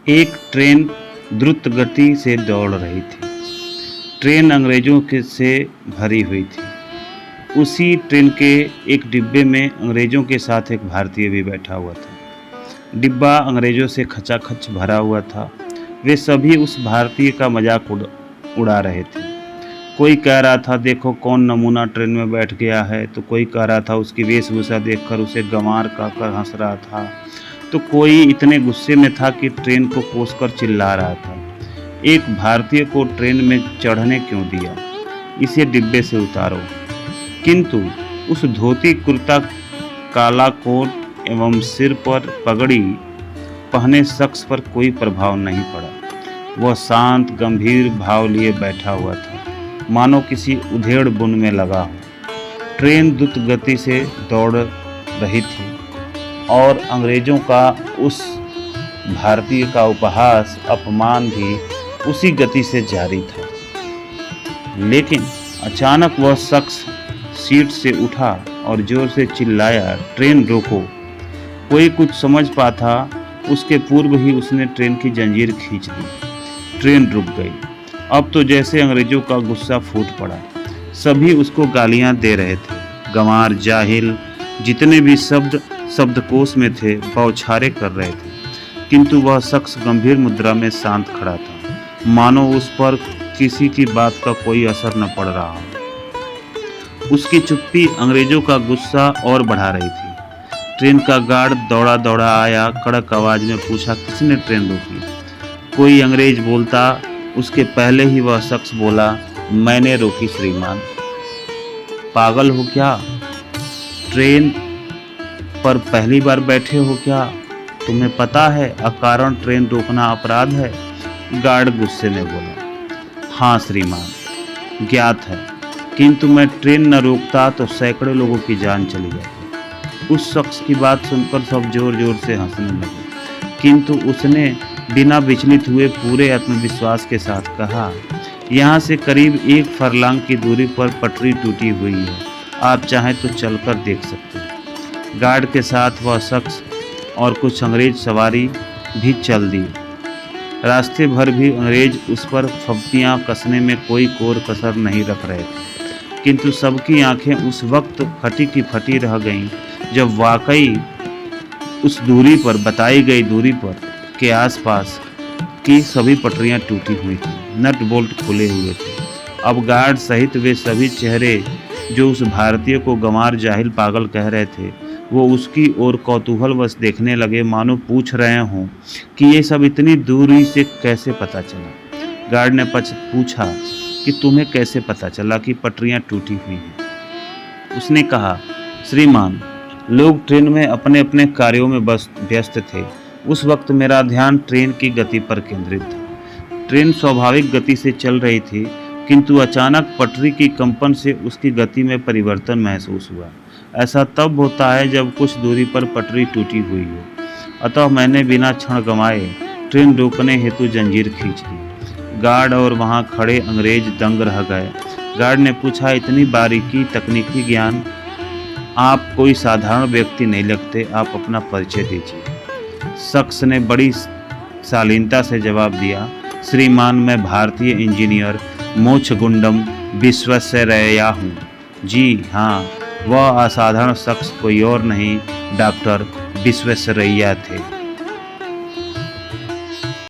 एक ट्रेन द्रुत गति से दौड़ रही थी। ट्रेन अंग्रेजों से भरी हुई थी। उसी ट्रेन के एक डिब्बे में अंग्रेजों के साथ एक भारतीय भी बैठा हुआ था। डिब्बा अंग्रेजों से खचाखच भरा हुआ था। वे सभी उस भारतीय का मजाक उड़ा रहे थे। कोई कह रहा था, देखो कौन नमूना ट्रेन में बैठ गया है, तो कोई कह रहा था उसकी वेशभूषा देखकर उसे गंवार कहकर हंस रहा था, तो कोई इतने गुस्से में था कि ट्रेन को कोसकर चिल्ला रहा था, एक भारतीय को ट्रेन में चढ़ने क्यों दिया, इसे डिब्बे से उतारो। किंतु उस धोती कुर्ता, काला कोट एवं सिर पर पगड़ी पहने शख्स पर कोई प्रभाव नहीं पड़ा। वह शांत गंभीर भाव लिए बैठा हुआ था, मानो किसी उधेड़ बुन में लगा हो। ट्रेन द्रुत गति से दौड़ रही थी और अंग्रेजों का उस भारतीय का उपहास अपमान भी उसी गति से जारी था। लेकिन अचानक वह शख्स सीट से उठा और जोर से चिल्लाया, ट्रेन रोको। कोई कुछ समझ पाता उसके पूर्व ही उसने ट्रेन की जंजीर खींच ली। ट्रेन रुक गई। अब तो जैसे अंग्रेजों का गुस्सा फूट पड़ा। सभी उसको गालियां दे रहे थे। गंवार, जाहिल, जितने भी शब्द शब्दकोश में थे बौछारें कर रहे थे। किंतु वह शख्स गंभीर मुद्रा में शांत खड़ा था, मानो उस पर किसी की बात का कोई असर न पड़ रहा हो। उसकी चुप्पी अंग्रेजों का गुस्सा और बढ़ा रही थी। ट्रेन का गार्ड दौड़ा दौड़ा आया, कड़क आवाज में पूछा, किसने ट्रेन रोकी? कोई अंग्रेज बोलता, उसके पहले ही वह शख्स बोला, मैंने रोकी श्रीमान। पागल हो क्या? ट्रेन पर पहली बार बैठे हो क्या? तुम्हें पता है अकारण ट्रेन रोकना अपराध है? गार्ड गुस्से में बोला, हाँ श्रीमान, ज्ञात है, किंतु मैं ट्रेन न रोकता तो सैकड़ों लोगों की जान चली जाती। उस शख्स की बात सुनकर सब जोर जोर से हंसने लगे, किंतु उसने बिना विचलित हुए पूरे आत्मविश्वास के साथ कहा, यहाँ से करीब 1 फरलांग की दूरी पर पटरी टूटी हुई है, आप चाहें तो चलकर देख सकते हैं। गार्ड के साथ वह शख्स और कुछ अंग्रेज सवारी भी चल दी। रास्ते भर भी अंग्रेज उस पर फब्तियाँ कसने में कोई कोर कसर नहीं रख रहे थे, किंतु सबकी आंखें उस वक्त फटी की फटी रह गईं जब वाकई उस दूरी पर, बताई गई दूरी पर के आसपास की सभी पटरियां टूटी हुई थी, नट बोल्ट खुले हुए थे। अब गार्ड सहित वे सभी चेहरे जो उस भारतीय को गंवार, जाहिल, पागल कह रहे थे, वो उसकी ओर कौतूहलवश देखने लगे, मानो पूछ रहे हों कि ये सब इतनी दूरी से कैसे पता चला। गार्ड ने पूछा कि तुम्हें कैसे पता चला कि पटरियां टूटी हुई हैं? उसने कहा, श्रीमान, लोग ट्रेन में अपने अपने कार्यों में व्यस्त थे। उस वक्त मेरा ध्यान ट्रेन की गति पर केंद्रित था। ट्रेन स्वाभाविक गति से चल रही थी, किंतु अचानक पटरी की कंपन से उसकी गति में परिवर्तन महसूस हुआ। ऐसा तब होता है जब कुछ दूरी पर पटरी टूटी हुई हो। अतः मैंने बिना क्षण गंवाए ट्रेन रोकने हेतु जंजीर खींच ली। गार्ड और वहां खड़े अंग्रेज दंग रह गए। गार्ड ने पूछा, इतनी बारीकी, तकनीकी ज्ञान, आप कोई साधारण व्यक्ति नहीं लगते, आप अपना परिचय दीजिए। शख्स ने बड़ी शालीनता से जवाब दिया, श्रीमान, मैं भारतीय इंजीनियर मोक्षगुंडम विश्वेश्वरैया हूँ। जी हाँ, वह असाधारण शख्स कोई और नहीं, डॉक्टर विश्वेश्वरैया थे।